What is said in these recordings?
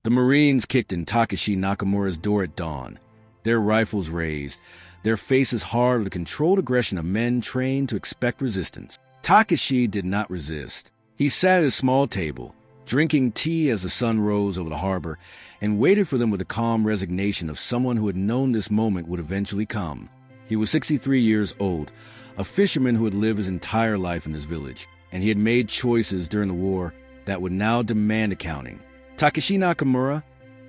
The Marines kicked in Takashi Nakamura's door at dawn, their rifles raised, their faces hard with the controlled aggression of men trained to expect resistance. Takashi did not resist. He sat at a small table, drinking tea as the sun rose over the harbor, and waited for them with the calm resignation of someone who had known this moment would eventually come. He was 63 years old, a fisherman who had lived his entire life in this village, and he had made choices during the war that would now demand accounting. Takashi Nakamura,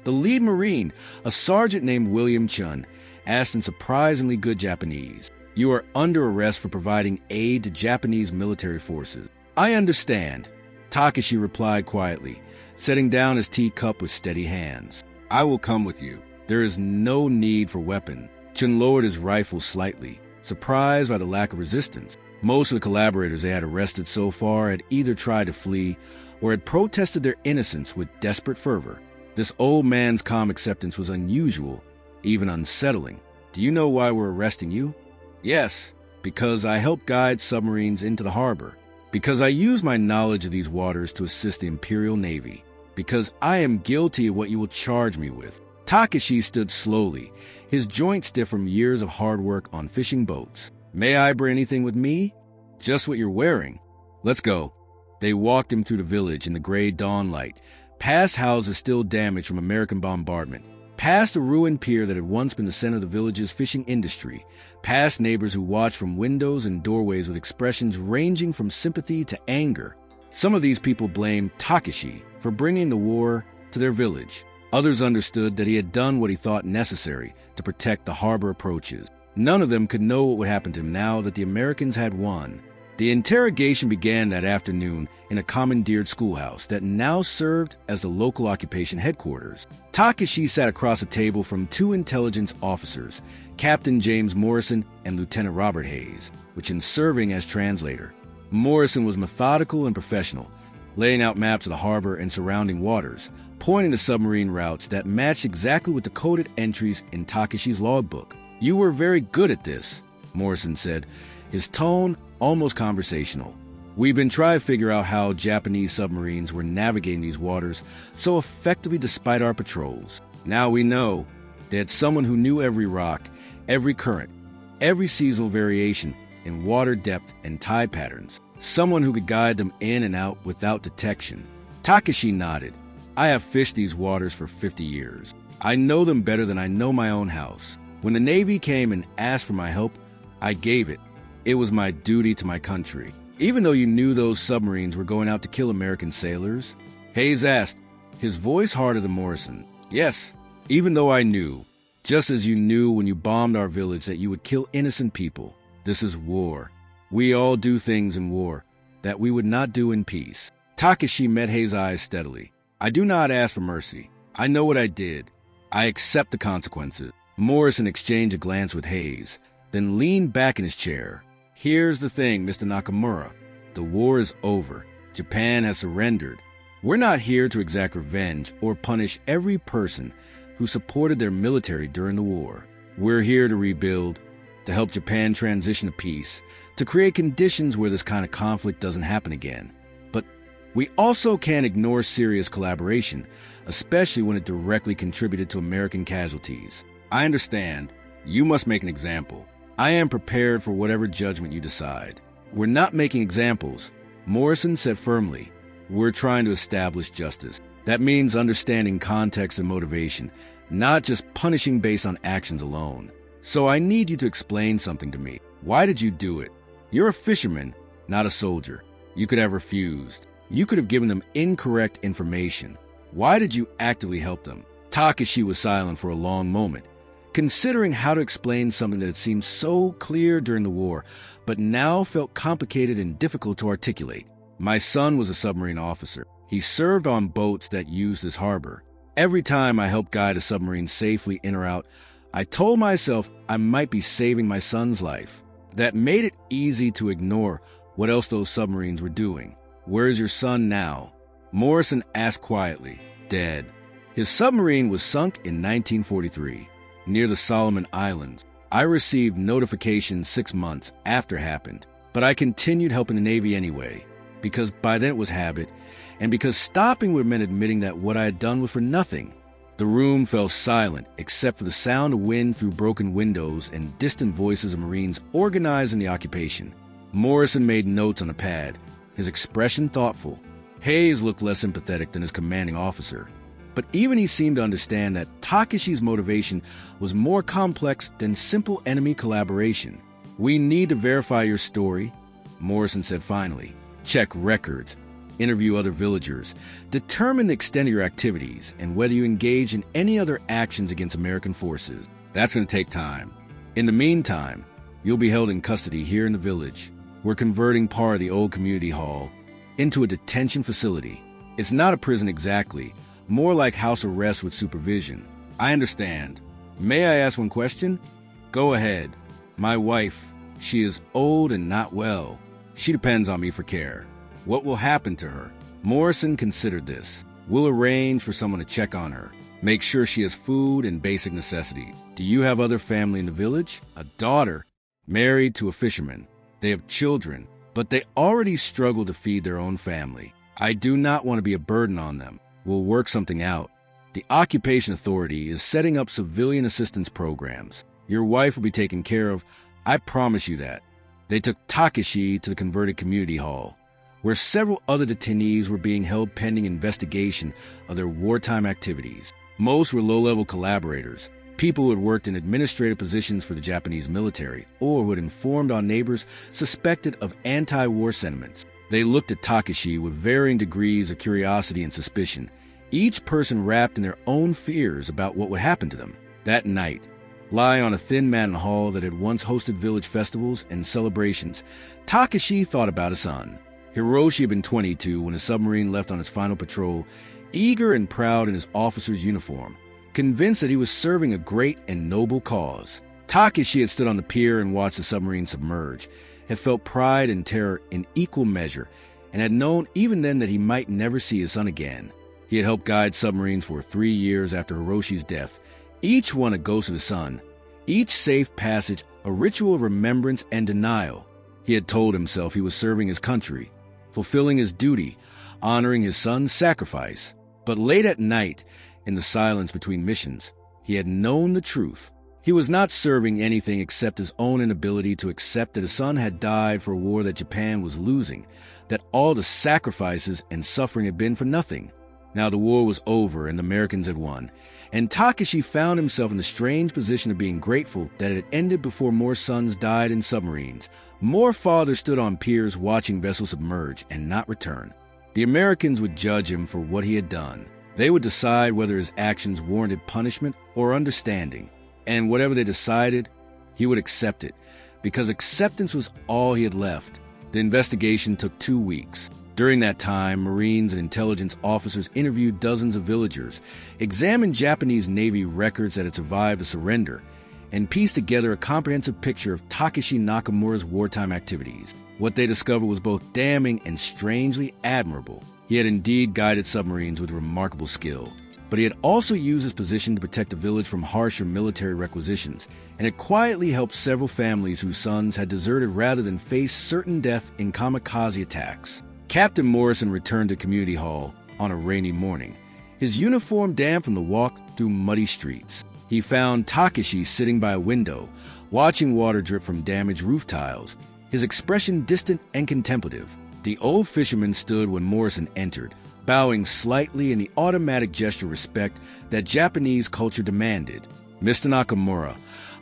the lead Marine, a sergeant named William Chun, asked in surprisingly good Japanese, "You are under arrest for providing aid to Japanese military forces." "I understand," Takashi replied quietly, setting down his teacup with steady hands. "I will come with you. There is no need for weapons." Chun lowered his rifle slightly, surprised by the lack of resistance. Most of the collaborators they had arrested so far had either tried to flee or had protested their innocence with desperate fervor. This old man's calm acceptance was unusual, even unsettling. "Do you know why we're arresting you?" "Yes, because I helped guide submarines into the harbor. Because I use my knowledge of these waters to assist the Imperial Navy. Because I am guilty of what you will charge me with." Takashi stood slowly, his joints stiff from years of hard work on fishing boats. "May I bring anything with me?" "Just what you're wearing." "Let's go." They walked him through the village in the gray dawn light, past houses still damaged from American bombardment, past a ruined pier that had once been the center of the village's fishing industry, past neighbors who watched from windows and doorways with expressions ranging from sympathy to anger. Some of these people blamed Takashi for bringing the war to their village. Others understood that he had done what he thought necessary to protect the harbor approaches. None of them could know what would happen to him now that the Americans had won. The interrogation began that afternoon in a commandeered schoolhouse that now served as the local occupation headquarters. Takashi sat across a table from two intelligence officers, Captain James Morrison and Lieutenant Robert Hayes, which in serving as translator. Morrison was methodical and professional, laying out maps of the harbor and surrounding waters, pointing to submarine routes that matched exactly with the coded entries in Takashi's logbook. "You were very good at this," Morrison said, his tone almost conversational. "We've been trying to figure out how Japanese submarines were navigating these waters so effectively despite our patrols. Now we know they had someone who knew every rock, every current, every seasonal variation in water depth and tide patterns, someone who could guide them in and out without detection." Takashi nodded. "I have fished these waters for 50 years. I know them better than I know my own house. When the Navy came and asked for my help, I gave it. It was my duty to my country." "Even though you knew those submarines were going out to kill American sailors?" Hayes asked, his voice harder than Morrison. "Yes, even though I knew, just as you knew when you bombed our village that you would kill innocent people. This is war. We all do things in war that we would not do in peace." Takashi met Hayes' eyes steadily. "I do not ask for mercy. I know what I did. I accept the consequences." Morrison exchanged a glance with Hayes, then leaned back in his chair. "Here's the thing, Mr. Nakamura. The war is over. Japan has surrendered. We're not here to exact revenge or punish every person who supported their military during the war. We're here to rebuild, to help Japan transition to peace, to create conditions where this kind of conflict doesn't happen again. But we also can't ignore serious collaboration, especially when it directly contributed to American casualties. I understand. You must make an example. I am prepared for whatever judgment you decide." "We're not making examples," Morrison said firmly. "We're trying to establish justice. That means understanding context and motivation, not just punishing based on actions alone. So I need you to explain something to me. Why did you do it? You're a fisherman, not a soldier. You could have refused. You could have given them incorrect information. Why did you actively help them?" Takashi was silent for a long moment, considering how to explain something that had seemed so clear during the war, but now felt complicated and difficult to articulate. "My son was a submarine officer. He served on boats that used this harbor. Every time I helped guide a submarine safely in or out, I told myself I might be saving my son's life. That made it easy to ignore what else those submarines were doing." "Where's your son now?" Morrison asked quietly. "Dead. His submarine was sunk in 1943. Near the Solomon Islands. I received notification 6 months after it happened, but I continued helping the Navy anyway. because by then it was habit, and because stopping would have meant admitting that what I had done was for nothing. The room fell silent, except for the sound of wind through broken windows and distant voices of Marines organized in the occupation. Morrison made notes on a pad, his expression thoughtful. Hayes looked less sympathetic than his commanding officer, but even he seemed to understand that Takeshi's motivation was more complex than simple enemy collaboration. "We need to verify your story," Morrison said finally. "Check records, interview other villagers, determine the extent of your activities, and whether you engage in any other actions against American forces. That's going to take time. In the meantime, you'll be held in custody here in the village. We're converting part of the old community hall into a detention facility. It's not a prison exactly, more like house arrest with supervision." "I understand. May I ask one question?" "Go ahead." "My wife, she is old and not well. She depends on me for care. What will happen to her?" Morrison considered this. "We'll arrange for someone to check on her, make sure she has food and basic necessities." "Do you have other family in the village?" "A daughter, married to a fisherman. They have children, but they already struggle to feed their own family. I do not want to be a burden on them. We'll work something out. The Occupation Authority is setting up civilian assistance programs. Your wife will be taken care of, I promise you that." They took Takeshi to the converted community hall, where several other detainees were being held pending investigation of their wartime activities. Most were low-level collaborators, people who had worked in administrative positions for the Japanese military, or who had informed on neighbors suspected of anti-war sentiments. They looked at Takeshi with varying degrees of curiosity and suspicion, each person wrapped in their own fears about what would happen to them. That night, lying on a thin mat in a hall that had once hosted village festivals and celebrations, Takeshi thought about his son. Hiroshi had been 22 when his submarine left on its final patrol, eager and proud in his officer's uniform, convinced that he was serving a great and noble cause. Takeshi had stood on the pier and watched the submarine submerge, had felt pride and terror in equal measure, and had known even then that he might never see his son again. He had helped guide submarines for 3 years after Hiroshi's death, each one a ghost of his son, each safe passage a ritual of remembrance and denial. He had told himself he was serving his country, fulfilling his duty, honoring his son's sacrifice. But late at night, in the silence between missions, he had known the truth. He was not serving anything except his own inability to accept that his son had died for a war that Japan was losing, that all the sacrifices and suffering had been for nothing. Now the war was over and the Americans had won, and Takeshi found himself in the strange position of being grateful that it had ended before more sons died in submarines. More fathers stood on piers watching vessels submerge and not return. The Americans would judge him for what he had done. They would decide whether his actions warranted punishment or understanding. And whatever they decided, he would accept it, because acceptance was all he had left. The investigation took 2 weeks. During that time, Marines and intelligence officers interviewed dozens of villagers, examined Japanese Navy records that had survived the surrender, and pieced together a comprehensive picture of Takeshi Nakamura's wartime activities. What they discovered was both damning and strangely admirable. He had indeed guided submarines with remarkable skill, but he had also used his position to protect the village from harsher military requisitions, and had quietly helped several families whose sons had deserted rather than face certain death in kamikaze attacks. Captain Morrison returned to Community Hall on a rainy morning, his uniform damp from the walk through muddy streets. He found Takeshi sitting by a window, watching water drip from damaged roof tiles, his expression distant and contemplative. The old fisherman stood when Morrison entered, bowing slightly in the automatic gesture of respect that Japanese culture demanded. "Mr. Nakamura,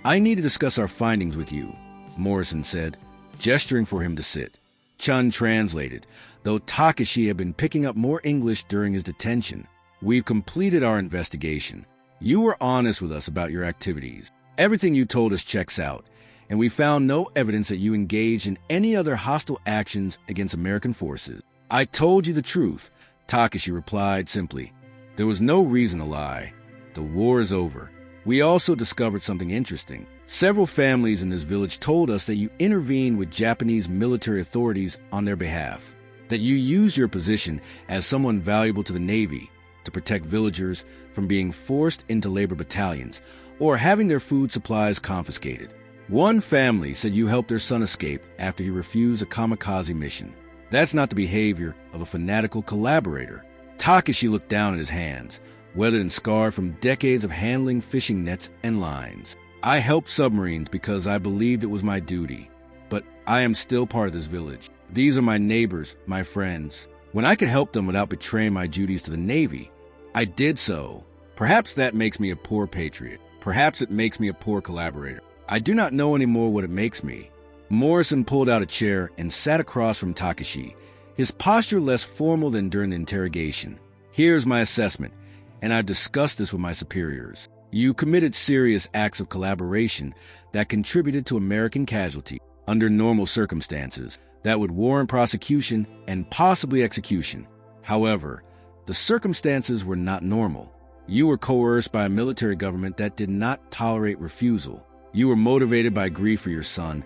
I need to discuss our findings with you," Morrison said, gesturing for him to sit. Chun translated, though Takeshi had been picking up more English during his detention. "We've completed our investigation. You were honest with us about your activities. Everything you told us checks out, and we found no evidence that you engaged in any other hostile actions against American forces." "I told you the truth," Takeshi replied simply. "There was no reason to lie. The war is over." We also discovered something interesting. Several families in this village told us that you intervened with Japanese military authorities on their behalf, that you used your position as someone valuable to the Navy to protect villagers from being forced into labor battalions or having their food supplies confiscated. One family said you helped their son escape after he refused a kamikaze mission. That's not the behavior of a fanatical collaborator. Takashi looked down at his hands, weathered and scarred from decades of handling fishing nets and lines. I helped submarines because I believed it was my duty, but I am still part of this village. These are my neighbors, my friends. When I could help them without betraying my duties to the Navy, I did so. Perhaps that makes me a poor patriot. Perhaps it makes me a poor collaborator. I do not know anymore what it makes me. Morrison pulled out a chair and sat across from Takashi, his posture less formal than during the interrogation. Here's my assessment, and I've discussed this with my superiors. You committed serious acts of collaboration that contributed to American casualty under normal circumstances that would warrant prosecution and possibly execution. However, the circumstances were not normal. You were coerced by a military government that did not tolerate refusal. You were motivated by grief for your son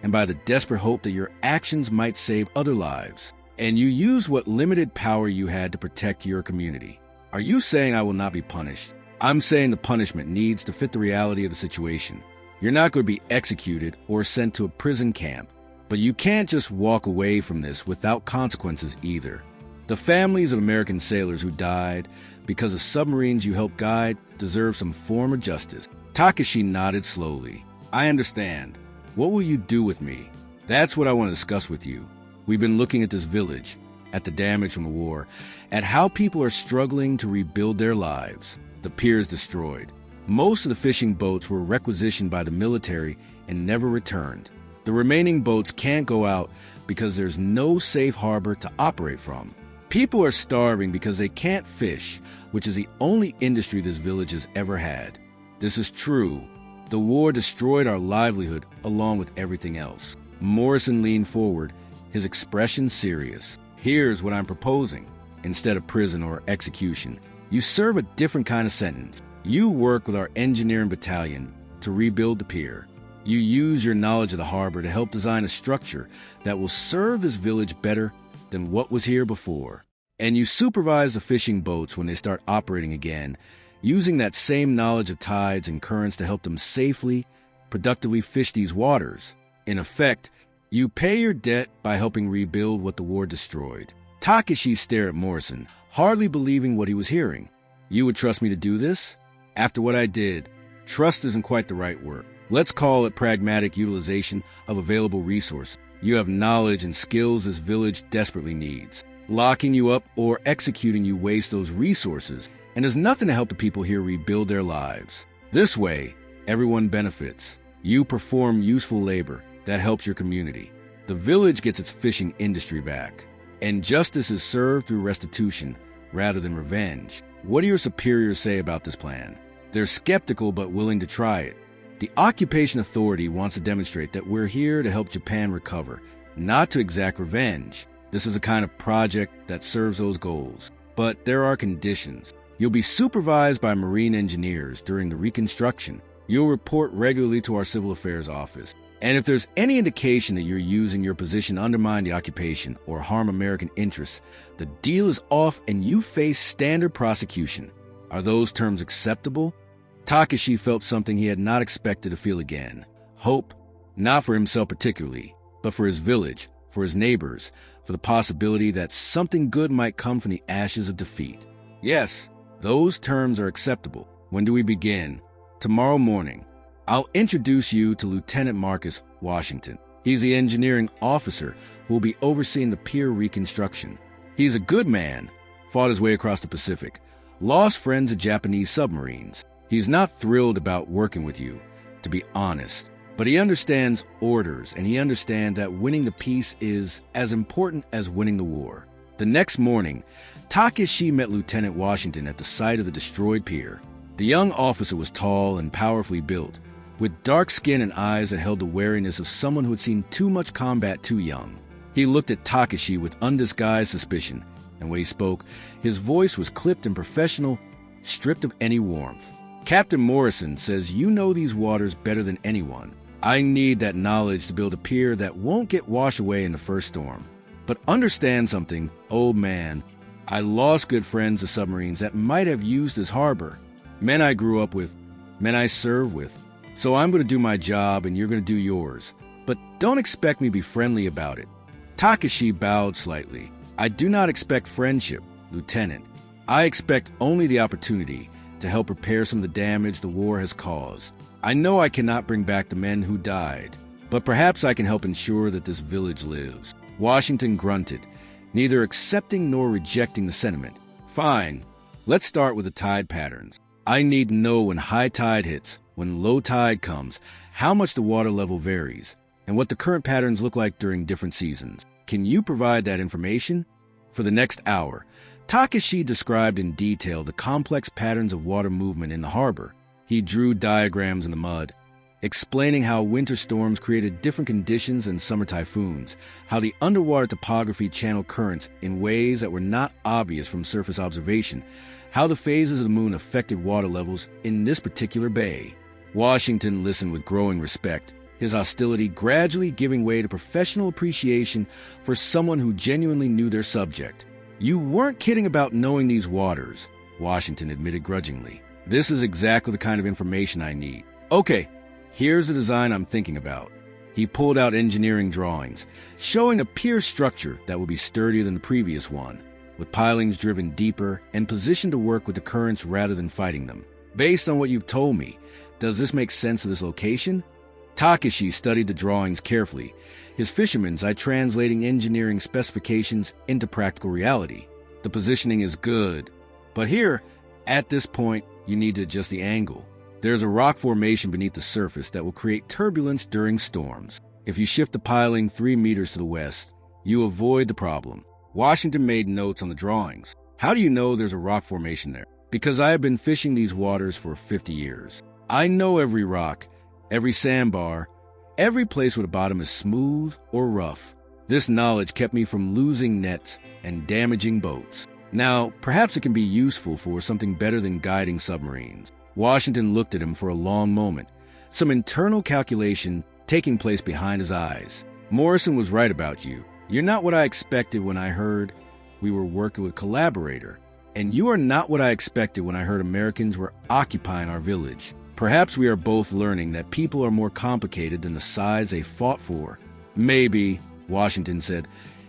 and by the desperate hope that your actions might save other lives. And you used what limited power you had to protect your community. Are you saying I will not be punished? I'm saying the punishment needs to fit the reality of the situation. You're not going to be executed or sent to a prison camp, but you can't just walk away from this without consequences either. The families of American sailors who died because of submarines you helped guide deserve some form of justice. Takashi nodded slowly. I understand. What will you do with me? That's what I want to discuss with you. We've been looking at this village, at the damage from the war, at how people are struggling to rebuild their lives. The pier is destroyed. Most of the fishing boats were requisitioned by the military and never returned. The remaining boats can't go out because there's no safe harbor to operate from. People are starving because they can't fish, which is the only industry this village has ever had. This is true. The war destroyed our livelihood along with everything else. Morrison leaned forward, his expression serious. Here's what I'm proposing. Instead of prison or execution, you serve a different kind of sentence. You work with our engineering battalion to rebuild the pier. You use your knowledge of the harbor to help design a structure that will serve this village better than what was here before. And you supervise the fishing boats when they start operating again, using that same knowledge of tides and currents to help them safely, productively fish these waters. In effect, you pay your debt by helping rebuild what the war destroyed. Takashi stared at Morrison, hardly believing what he was hearing. You would trust me to do this? After what I did, trust isn't quite the right word. Let's call it pragmatic utilization of available resources. You have knowledge and skills this village desperately needs. Locking you up or executing you wastes those resources and does nothing to help the people here rebuild their lives. This way, everyone benefits. You perform useful labor that helps your community. The village gets its fishing industry back. And justice is served through restitution rather than revenge. What do your superiors say about this plan? They're skeptical but willing to try it. The Occupation Authority wants to demonstrate that we're here to help Japan recover, not to exact revenge. This is a kind of project that serves those goals. But there are conditions. You'll be supervised by marine engineers during the reconstruction. You'll report regularly to our Civil Affairs office. And if there's any indication that you're using your position to undermine the occupation or harm American interests, the deal is off and you face standard prosecution. Are those terms acceptable? Takashi felt something he had not expected to feel again. Hope, not for himself particularly, but for his village, for his neighbors, for the possibility that something good might come from the ashes of defeat. Yes, those terms are acceptable. When do we begin? Tomorrow morning. I'll introduce you to Lieutenant Marcus Washington. He's the engineering officer who will be overseeing the pier reconstruction. He's a good man, fought his way across the Pacific, lost friends at Japanese submarines. He's not thrilled about working with you, to be honest, but he understands orders and he understands that winning the peace is as important as winning the war. The next morning, Takashi met Lieutenant Washington at the site of the destroyed pier. The young officer was tall and powerfully built, with dark skin and eyes that held the wariness of someone who had seen too much combat too young. He looked at Takashi with undisguised suspicion, and when he spoke, his voice was clipped and professional, stripped of any warmth. Captain Morrison says you know these waters better than anyone. I need that knowledge to build a pier that won't get washed away in the first storm. But understand something, old man. I lost good friends to submarines that might have used this harbor. Men I grew up with, men I served with. So I'm going to do my job and you're going to do yours. But don't expect me to be friendly about it. Takashi bowed slightly. I do not expect friendship, Lieutenant. I expect only the opportunity to help repair some of the damage the war has caused. I know I cannot bring back the men who died, but perhaps I can help ensure that this village lives. Washington grunted, neither accepting nor rejecting the sentiment. Fine, let's start with the tide patterns. I need to know when high tide hits, when low tide comes, how much the water level varies, and what the current patterns look like during different seasons. Can you provide that information? For the next hour, Takashi described in detail the complex patterns of water movement in the harbor. He drew diagrams in the mud, explaining how winter storms created different conditions than summer typhoons, how the underwater topography channeled currents in ways that were not obvious from surface observation, how the phases of the moon affected water levels in this particular bay. Washington listened with growing respect, his hostility gradually giving way to professional appreciation for someone who genuinely knew their subject. You weren't kidding about knowing these waters, Washington admitted grudgingly. This is exactly the kind of information I need. Okay, here's the design I'm thinking about. He pulled out engineering drawings, showing a pier structure that would be sturdier than the previous one, with pilings driven deeper and positioned to work with the currents rather than fighting them. Based on what you've told me, does this make sense for this location? Takashi studied the drawings carefully, his fisherman's eye translating engineering specifications into practical reality. The positioning is good, but here, at this point, you need to adjust the angle. There's a rock formation beneath the surface that will create turbulence during storms. If you shift the piling 3 meters to the west, you avoid the problem. Washington made notes on the drawings. How do you know there's a rock formation there? Because I have been fishing these waters for 50 years. I know every rock, every sandbar, every place where the bottom is smooth or rough. This knowledge kept me from losing nets and damaging boats. Now, perhaps it can be useful for something better than guiding submarines. Washington looked at him for a long moment, some internal calculation taking place behind his eyes. Morrison was right about you. You're not what I expected when I heard we were working with Collaborator, and you are not what I expected when I heard Americans were occupying our village. Perhaps we are both learning that people are more complicated than the sides they fought for. Maybe, Washington said,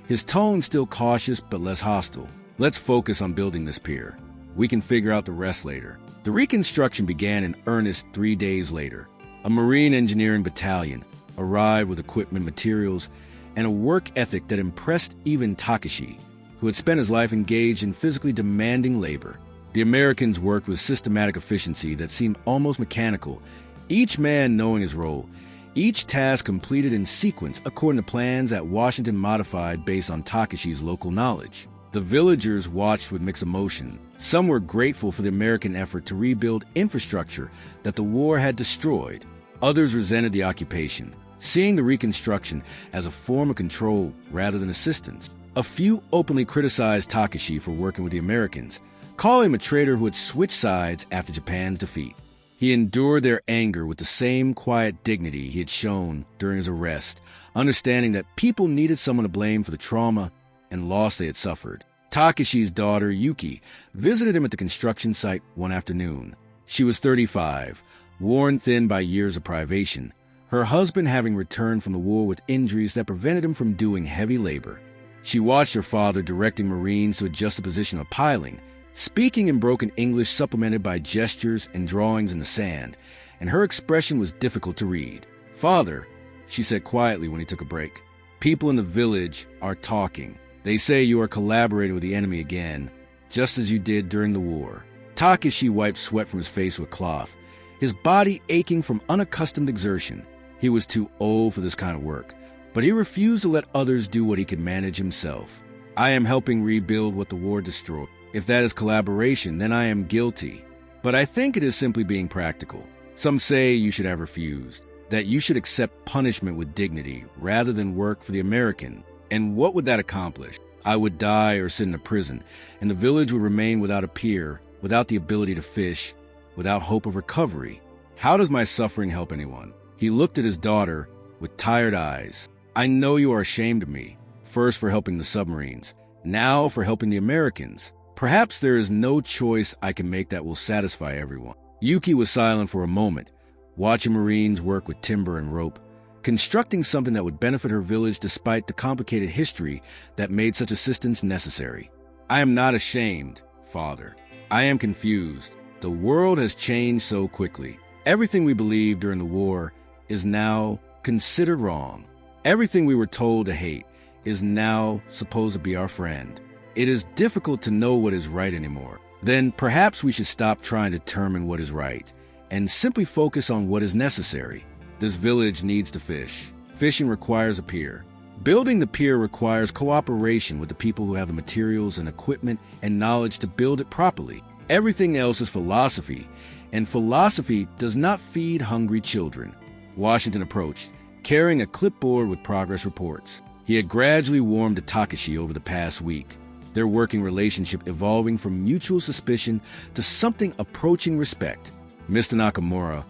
his tone still cautious but less hostile. Let's focus on building this pier. We can figure out the rest later. The reconstruction began in earnest 3 days later. A marine engineering battalion arrived with equipment, materials, and a work ethic that impressed even Takashi, who had spent his life engaged in physically demanding labor. The Americans worked with systematic efficiency that seemed almost mechanical, each man knowing his role, each task completed in sequence according to plans that Washington modified based on Takashi's local knowledge. The villagers watched with mixed emotion. Some were grateful for the American effort to rebuild infrastructure that the war had destroyed. Others resented the occupation, seeing the reconstruction as a form of control rather than assistance. A few openly criticized Takashi for working with the Americans, calling him a traitor who had switched sides after Japan's defeat. He endured their anger with the same quiet dignity he had shown during his arrest, understanding that people needed someone to blame for the trauma and loss they had suffered. Takashi's daughter, Yuki, visited him at the construction site one afternoon. She was 35, worn thin by years of privation, her husband having returned from the war with injuries that prevented him from doing heavy labor. She watched her father directing Marines to adjust the position of piling, speaking in broken English supplemented by gestures and drawings in the sand, and her expression was difficult to read. "Father," she said quietly when he took a break, "people in the village are talking. They say you are collaborating with the enemy again, just as you did during the war." Takashi wiped sweat from his face with a cloth, his body aching from unaccustomed exertion. He was too old for this kind of work, but he refused to let others do what he could manage himself. "I am helping rebuild what the war destroyed. If that is collaboration, then I am guilty. But I think it is simply being practical. Some say you should have refused, that you should accept punishment with dignity rather than work for the American. And what would that accomplish? I would die or sit in a prison, and the village would remain without a pier, without the ability to fish, without hope of recovery. How does my suffering help anyone?" He looked at his daughter with tired eyes. "I know you are ashamed of me, first for helping the submarines, now for helping the Americans. Perhaps there is no choice I can make that will satisfy everyone." Yuki was silent for a moment, watching Marines work with timber and rope. constructing something that would benefit her village despite the complicated history that made such assistance necessary. I am not ashamed, Father. I am confused. The world has changed so quickly. Everything we believed during the war is now considered wrong. Everything we were told to hate is now supposed to be our friend. It is difficult to know what is right anymore. Then perhaps we should stop trying to determine what is right and simply focus on what is necessary. This village needs to fish. Fishing requires a pier. Building the pier requires cooperation with the people who have the materials and equipment and knowledge to build it properly. Everything else is philosophy, and philosophy does not feed hungry children. Washington approached, carrying a clipboard with progress reports. He had gradually warmed to Takashi over the past week, their working relationship evolving from mutual suspicion to something approaching respect. Mr. Nakamura,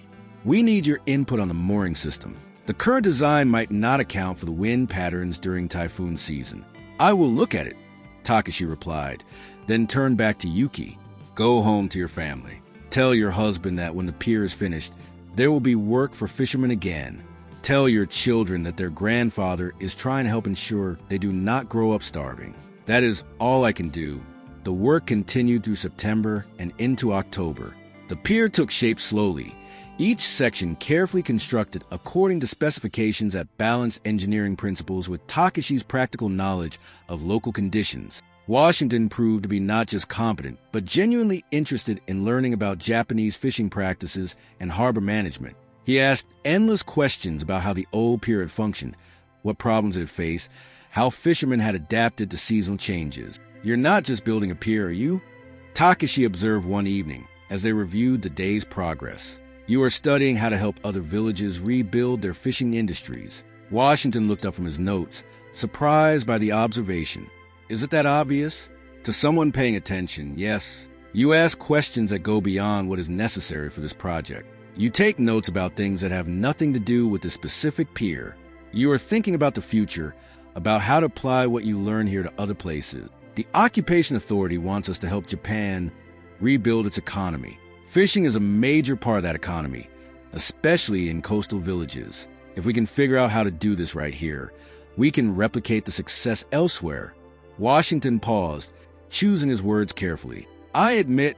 we need your input on the mooring system. The current design might not account for the wind patterns during typhoon season. I will look at it, Takashi replied, then turned back to Yuki. Go home to your family. Tell your husband that when the pier is finished, there will be work for fishermen again. Tell your children that their grandfather is trying to help ensure they do not grow up starving. That is all I can do. The work continued through September and into October. The pier took shape slowly, each section carefully constructed according to specifications that balanced engineering principles with Takashi's practical knowledge of local conditions. Washington proved to be not just competent, but genuinely interested in learning about Japanese fishing practices and harbor management. He asked endless questions about how the old pier had functioned, what problems it had faced, how fishermen had adapted to seasonal changes. You're not just building a pier, are you? Takashi observed one evening as they reviewed the day's progress. You are studying how to help other villages rebuild their fishing industries. Washington looked up from his notes, surprised by the observation. Is it that obvious? To someone paying attention, yes. You ask questions that go beyond what is necessary for this project. You take notes about things that have nothing to do with the specific pier. You are thinking about the future, about how to apply what you learn here to other places. The Occupation Authority wants us to help Japan rebuild its economy. Fishing is a major part of that economy, especially in coastal villages. If we can figure out how to do this right here, we can replicate the success elsewhere. Washington paused, choosing his words carefully. I admit,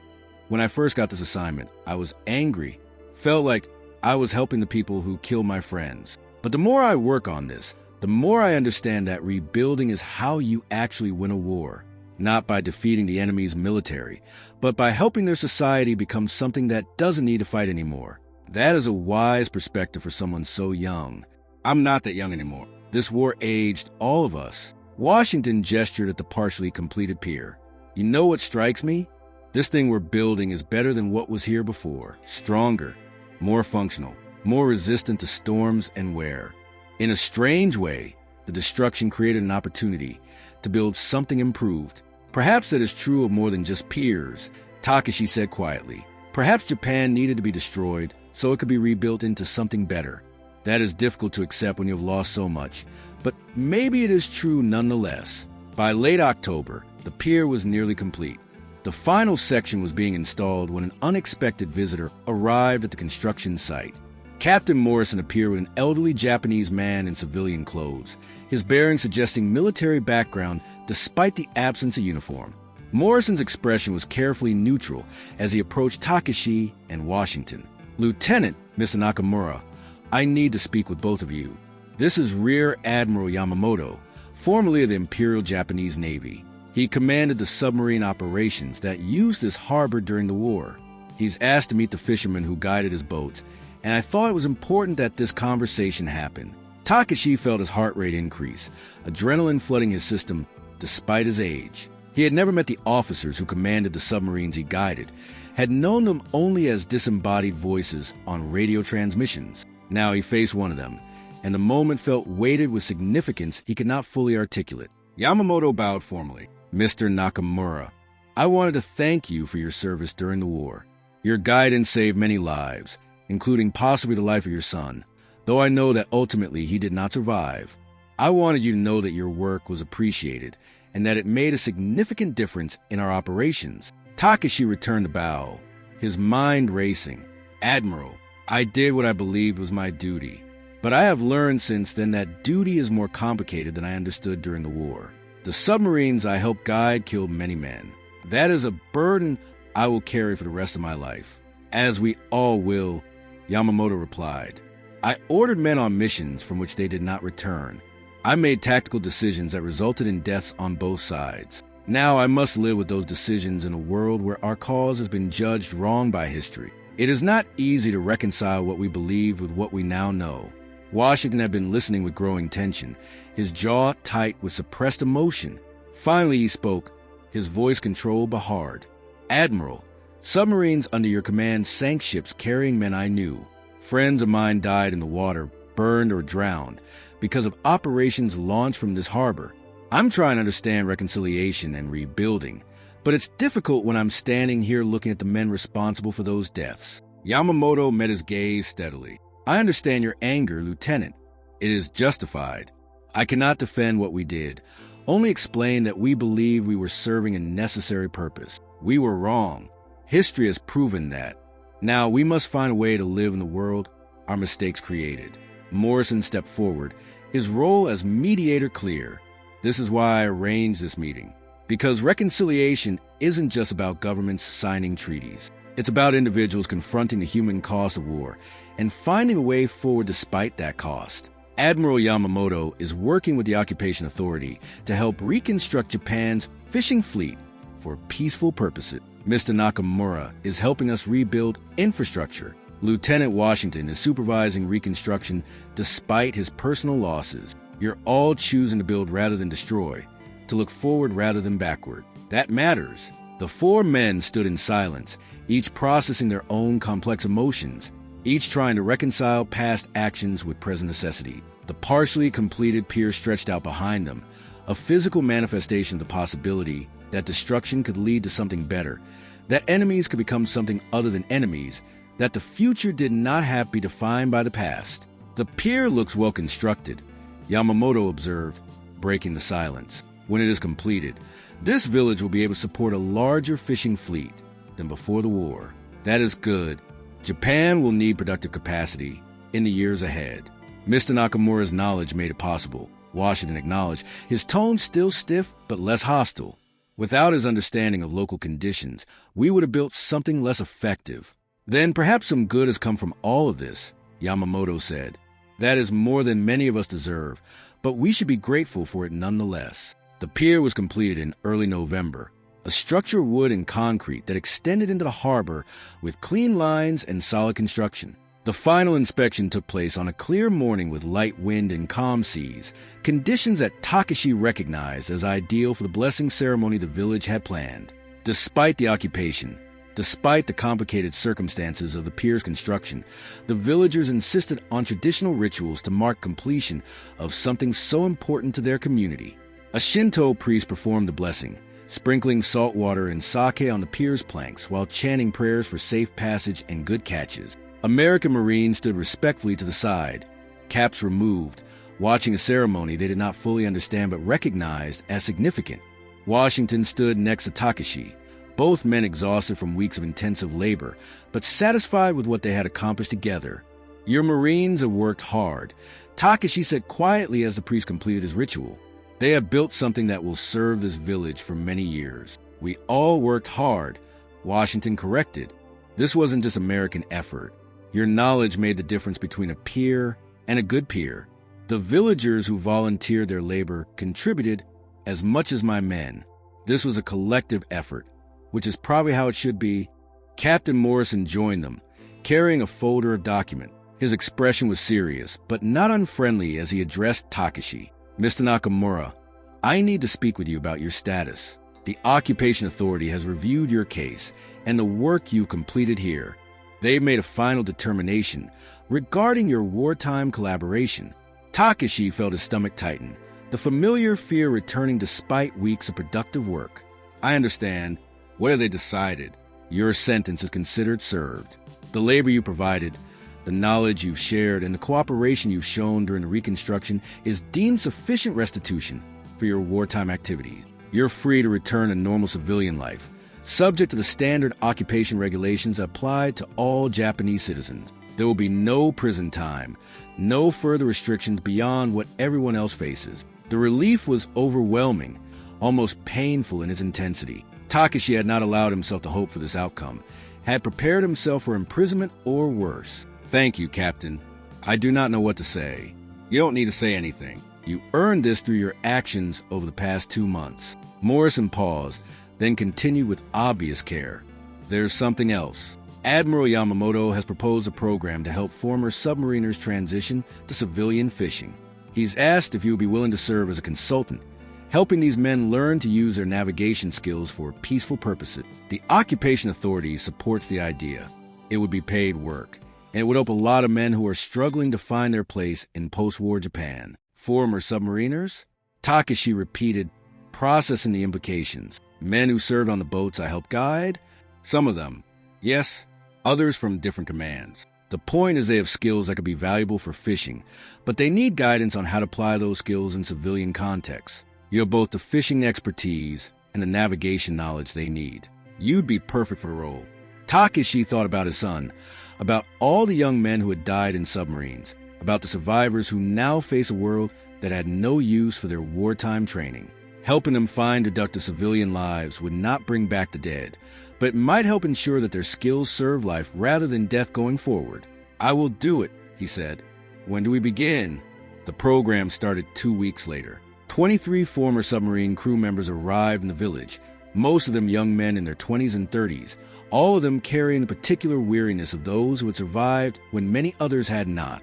when I first got this assignment, I was angry. Felt like I was helping the people who killed my friends. But the more I work on this, the more I understand that rebuilding is how you actually win a war. Not by defeating the enemy's military, but by helping their society become something that doesn't need to fight anymore. That is a wise perspective for someone so young. I'm not that young anymore. This war aged all of us. Washington gestured at the partially completed pier. You know what strikes me? This thing we're building is better than what was here before. Stronger, more functional, more resistant to storms and wear. In a strange way, the destruction created an opportunity to build something improved. Perhaps that is true of more than just piers, Takashi said quietly. Perhaps Japan needed to be destroyed so it could be rebuilt into something better. That is difficult to accept when you have lost so much, but maybe it is true nonetheless. By late October, the pier was nearly complete. The final section was being installed when an unexpected visitor arrived at the construction site. Captain Morrison appeared with an elderly Japanese man in civilian clothes, his bearing suggesting military background despite the absence of uniform. Morrison's expression was carefully neutral as he approached Takashi and Washington. Lieutenant, Mr. Nakamura, I need to speak with both of you. This is Rear Admiral Yamamoto, formerly of the Imperial Japanese Navy. He commanded the submarine operations that used this harbor during the war. He's asked to meet the fishermen who guided his boats, and I thought it was important that this conversation happen. Takashi felt his heart rate increase, adrenaline flooding his system despite his age. He had never met the officers who commanded the submarines he guided, had known them only as disembodied voices on radio transmissions. Now he faced one of them, and the moment felt weighted with significance he could not fully articulate. Yamamoto bowed formally. Mr. Nakamura, I wanted to thank you for your service during the war. Your guidance saved many lives, including possibly the life of your son, though I know that ultimately he did not survive. I wanted you to know that your work was appreciated and that it made a significant difference in our operations. Takashi returned the bow, his mind racing. Admiral, I did what I believed was my duty, But I have learned since then that duty is more complicated than I understood during the war. The submarines I helped guide killed many men. That is a burden I will carry for the rest of my life. As we all will, Yamamoto replied. I ordered men on missions from which they did not return. I made tactical decisions that resulted in deaths on both sides. Now I must live with those decisions in a world where our cause has been judged wrong by history. It is not easy to reconcile what we believed with what we now know. Washington had been listening with growing tension, his jaw tight with suppressed emotion. Finally he spoke, his voice controlled but hard. Admiral, submarines under your command sank ships carrying men I knew. Friends of mine died in the water, burned or drowned, because of operations launched from this harbor. I'm trying to understand reconciliation and rebuilding, but it's difficult when I'm standing here looking at the men responsible for those deaths. Yamamoto met his gaze steadily. I understand your anger, Lieutenant. It is justified. I cannot defend what we did, only explain that we believe we were serving a necessary purpose. We were wrong. History has proven that. Now we must find a way to live in the world our mistakes created. Morrison stepped forward, his role as mediator clear. This is why I arranged this meeting. Because reconciliation isn't just about governments signing treaties. It's about individuals confronting the human cost of war and finding a way forward despite that cost. Admiral Yamamoto is working with the Occupation Authority to help reconstruct Japan's fishing fleet for peaceful purposes. Mr. Nakamura is helping us rebuild infrastructure. Lieutenant Washington is supervising reconstruction despite his personal losses. You're all choosing to build rather than destroy, to look forward rather than backward. That matters. The four men stood in silence, each processing their own complex emotions, each trying to reconcile past actions with present necessity. The partially completed pier stretched out behind them, a physical manifestation of the possibility that destruction could lead to something better, that enemies could become something other than enemies, that the future did not have to be defined by the past. The pier looks well constructed, Yamamoto observed, breaking the silence. When it is completed, this village will be able to support a larger fishing fleet than before the war. That is good. Japan will need productive capacity in the years ahead. Mr. Nakamura's knowledge made it possible, Washington acknowledged, his tone still stiff but less hostile. Without his understanding of local conditions, we would have built something less effective. Then perhaps some good has come from all of this, Yamamoto said. That is more than many of us deserve, but we should be grateful for it nonetheless. The pier was completed in early November, a structure of wood and concrete that extended into the harbor with clean lines and solid construction. The final inspection took place on a clear morning with light wind and calm seas, conditions that Takashi recognized as ideal for the blessing ceremony the village had planned. Despite the occupation, despite the complicated circumstances of the pier's construction, the villagers insisted on traditional rituals to mark completion of something so important to their community. A Shinto priest performed the blessing, sprinkling salt water and sake on the pier's planks while chanting prayers for safe passage and good catches. American Marines stood respectfully to the side, caps removed, watching a ceremony they did not fully understand but recognized as significant. Washington stood next to Takashi, both men exhausted from weeks of intensive labor, but satisfied with what they had accomplished together. Your Marines have worked hard, Takashi said quietly as the priest completed his ritual. They have built something that will serve this village for many years. We all worked hard, Washington corrected. This wasn't just American effort. Your knowledge made the difference between a pier and a good pier. The villagers who volunteered their labor contributed as much as my men. This was a collective effort, which is probably how it should be. Captain Morrison joined them, carrying a folder of documents. His expression was serious, but not unfriendly as he addressed Takashi. Mr. Nakamura, I need to speak with you about your status. The Occupation Authority has reviewed your case and the work you've completed here. They've made a final determination regarding your wartime collaboration. Takashi felt his stomach tighten, the familiar fear returning despite weeks of productive work. I understand. What have they decided? Your sentence is considered served. The labor you provided, the knowledge you've shared, and the cooperation you've shown during the reconstruction is deemed sufficient restitution for your wartime activities. You're free to return to normal civilian life, subject to the standard occupation regulations applied to all Japanese citizens. There will be no prison time, no further restrictions beyond what everyone else faces. The relief was overwhelming, almost painful in its intensity. Takashi had not allowed himself to hope for this outcome, had prepared himself for imprisonment or worse. "Thank you, Captain. I do not know what to say." "You don't need to say anything. You earned this through your actions over the past 2 months." Morrison paused, then continued with obvious care. "There's something else. Admiral Yamamoto has proposed a program to help former submariners transition to civilian fishing. He's asked if you would be willing to serve as a consultant, helping these men learn to use their navigation skills for peaceful purposes. The Occupation Authority supports the idea. It would be paid work, and it would help a lot of men who are struggling to find their place in post-war Japan." "Former submariners?" Takashi repeated, processing the implications. "Men who served on the boats I helped guide?" "Some of them, yes. Others from different commands. The point is they have skills that could be valuable for fishing, but they need guidance on how to apply those skills in civilian contexts. You have both the fishing expertise and the navigation knowledge they need. You'd be perfect for the role." Takashi thought about his son, about all the young men who had died in submarines, about the survivors who now face a world that had no use for their wartime training. Helping them find productive civilian lives would not bring back the dead, but it might help ensure that their skills serve life rather than death going forward. "I will do it," he said. "When do we begin?" The program started 2 weeks later. 23 former submarine crew members arrived in the village, most of them young men in their 20s and 30s, all of them carrying the particular weariness of those who had survived when many others had not.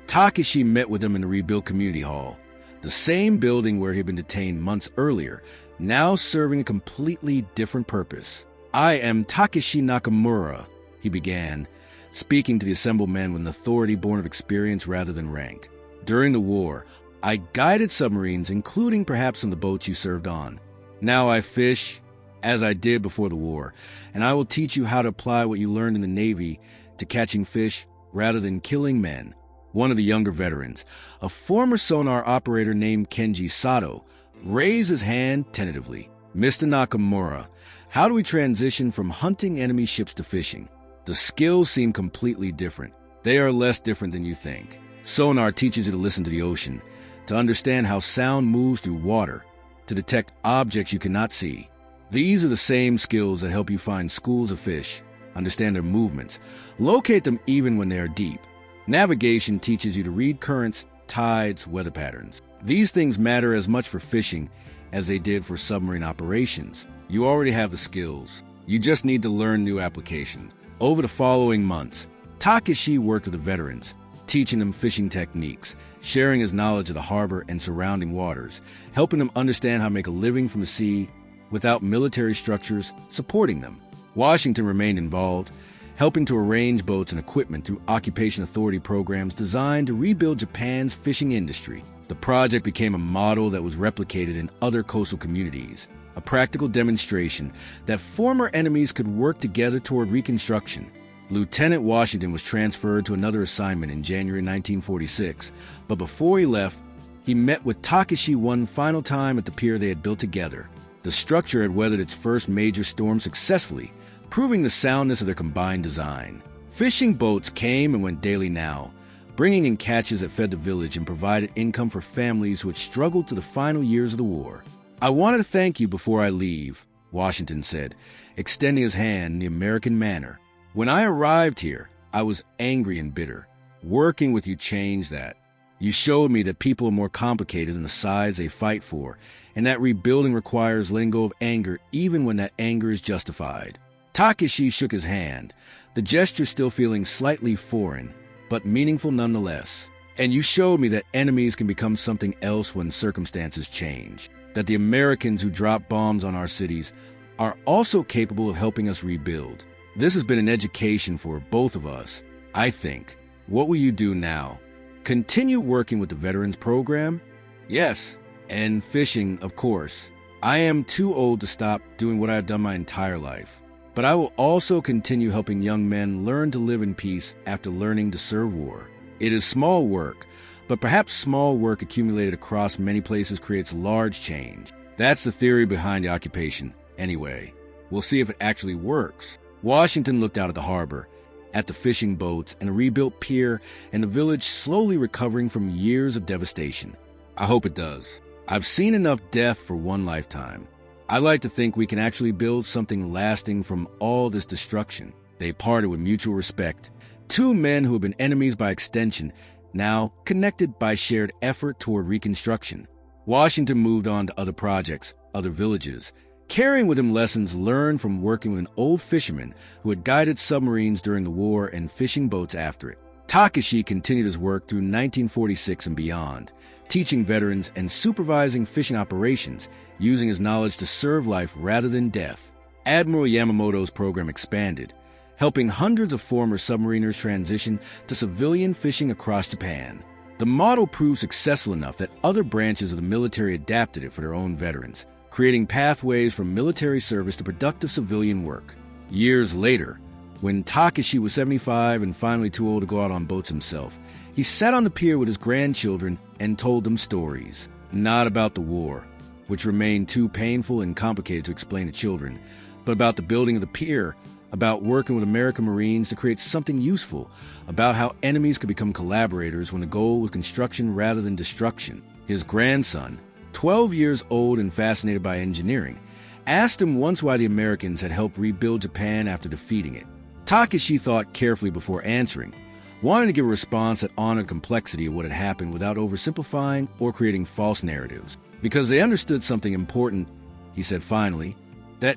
Takashi met with them in the rebuilt community hall, the same building where he had been detained months earlier, now serving a completely different purpose. "I am Takeshi Nakamura," he began, speaking to the assembled men with an authority born of experience rather than rank. "During the war, I guided submarines, including perhaps some of the boats you served on. Now I fish, as I did before the war, and I will teach you how to apply what you learned in the Navy to catching fish rather than killing men." One of the younger veterans, a former sonar operator named Kenji Sato, raised his hand tentatively. "Mr. Nakamura, how do we transition from hunting enemy ships to fishing?" The skills seem completely different. They are less different than you think. Sonar teaches you to listen to the ocean, to understand how sound moves through water, to detect objects you cannot see. These are the same skills that help you find schools of fish, understand their movements, locate them even when they are deep. Navigation teaches you to read currents, tides, weather patterns. These things matter as much for fishing as they did for submarine operations. You already have the skills. You just need to learn new applications. Over the following months, Takashi worked with the veterans, teaching them fishing techniques, sharing his knowledge of the harbor and surrounding waters, helping them understand how to make a living from the sea without military structures supporting them. Washington remained involved, helping to arrange boats and equipment through Occupation Authority programs designed to rebuild Japan's fishing industry. The project became a model that was replicated in other coastal communities, a practical demonstration that former enemies could work together toward reconstruction. Lieutenant Washington was transferred to another assignment in January 1946, but before he left, he met with Takashi one final time at the pier they had built together. The structure had weathered its first major storm successfully, proving the soundness of their combined design. Fishing boats came and went daily now, bringing in catches that fed the village and provided income for families who had struggled through the final years of the war. "I wanted to thank you before I leave," Washington said, extending his hand in the American manner. "When I arrived here, I was angry and bitter. Working with you changed that. You showed me that people are more complicated than the sides they fight for, and that rebuilding requires letting go of anger even when that anger is justified." Takashi shook his hand, the gesture still feeling slightly foreign, but meaningful nonetheless. "And you showed me that enemies can become something else when circumstances change, that the Americans who drop bombs on our cities are also capable of helping us rebuild. This has been an education for both of us, I think. What will you do now? Continue working with the Veterans Program?" "Yes, and fishing, of course. I am too old to stop doing what I have done my entire life. But I will also continue helping young men learn to live in peace after learning to serve war. It is small work, but perhaps small work accumulated across many places creates large change. That's the theory behind the occupation, anyway. We'll see if it actually works." Washington looked out at the harbor, at the fishing boats and a rebuilt pier, and the village slowly recovering from years of devastation. I hope it does. I've seen enough death for one lifetime. I like to think we can actually build something lasting from all this destruction. They parted with mutual respect. Two men who have been enemies by extension, now connected by shared effort toward reconstruction. Washington moved on to other projects, other villages, carrying with him lessons learned from working with an old fisherman who had guided submarines during the war and fishing boats after it. Takashi continued his work through 1946 and beyond, teaching veterans and supervising fishing operations, using his knowledge to serve life rather than death. Admiral Yamamoto's program expanded, helping hundreds of former submariners transition to civilian fishing across Japan. The model proved successful enough that other branches of the military adapted it for their own veterans, creating pathways from military service to productive civilian work. Years later, when Takashi was 75 and finally too old to go out on boats himself, he sat on the pier with his grandchildren and told them stories. Not about the war, which remained too painful and complicated to explain to children, but about the building of the pier, about working with American Marines to create something useful, about how enemies could become collaborators when the goal was construction rather than destruction. His grandson, 12 years old and fascinated by engineering, asked him once why the Americans had helped rebuild Japan after defeating it. Takashi thought carefully before answering, wanting to give a response that honored the complexity of what had happened without oversimplifying or creating false narratives. Because they understood something important, he said finally, that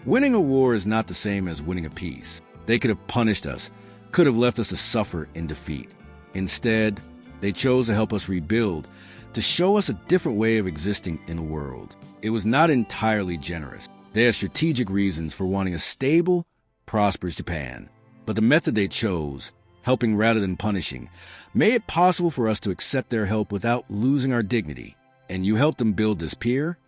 winning a war is not the same as winning a peace. They could have punished us, could have left us to suffer in defeat. Instead, they chose to help us rebuild, to show us a different way of existing in the world. It was not entirely generous. They had strategic reasons for wanting a stable, prosperous Japan. But the method they chose, helping rather than punishing, made it possible for us to accept their help without losing our dignity. And you helped them build this pier?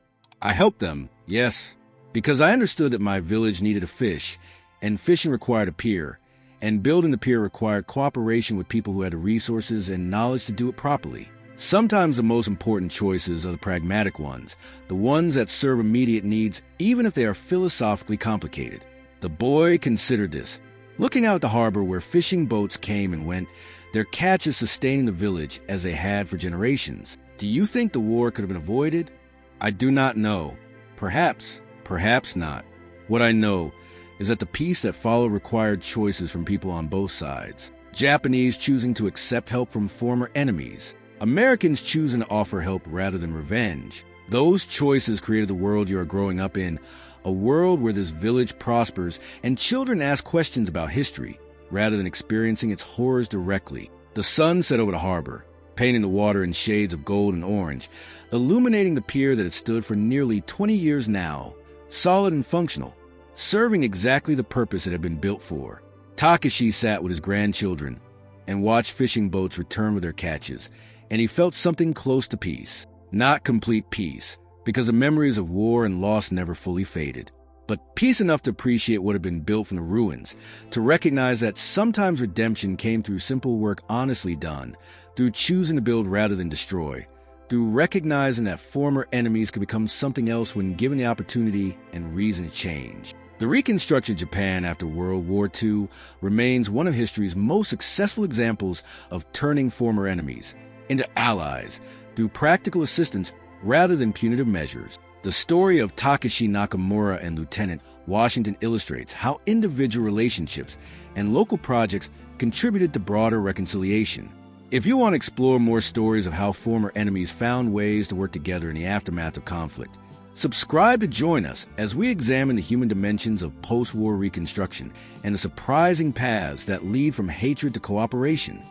I helped them, yes, because I understood that my village needed a fish, and fishing required a pier, and building the pier required cooperation with people who had the resources and knowledge to do it properly. Sometimes the most important choices are the pragmatic ones, the ones that serve immediate needs even if they are philosophically complicated. The boy considered this, looking out the harbor where fishing boats came and went, their catches sustaining the village as they had for generations. Do you think the war could have been avoided? I do not know. Perhaps, perhaps not. What I know is that the peace that followed required choices from people on both sides. Japanese choosing to accept help from former enemies. Americans choosing to offer help rather than revenge. Those choices created the world you are growing up in, a world where this village prospers and children ask questions about history rather than experiencing its horrors directly. The sun set over the harbor, painting the water in shades of gold and orange, illuminating the pier that had stood for nearly 20 years now, solid and functional, serving exactly the purpose it had been built for. Takashi sat with his grandchildren and watched fishing boats return with their catches, and he felt something close to peace. Not complete peace, because the memories of war and loss never fully faded, but peace enough to appreciate what had been built from the ruins, to recognize that sometimes redemption came through simple work honestly done, through choosing to build rather than destroy, through recognizing that former enemies could become something else when given the opportunity and reason to change. The reconstruction of Japan after World War II remains one of history's most successful examples of turning former enemies into allies through practical assistance rather than punitive measures. The story of Takashi Nakamura and Lieutenant Washington illustrates how individual relationships and local projects contributed to broader reconciliation. If you want to explore more stories of how former enemies found ways to work together in the aftermath of conflict, subscribe to join us as we examine the human dimensions of post-war reconstruction and the surprising paths that lead from hatred to cooperation.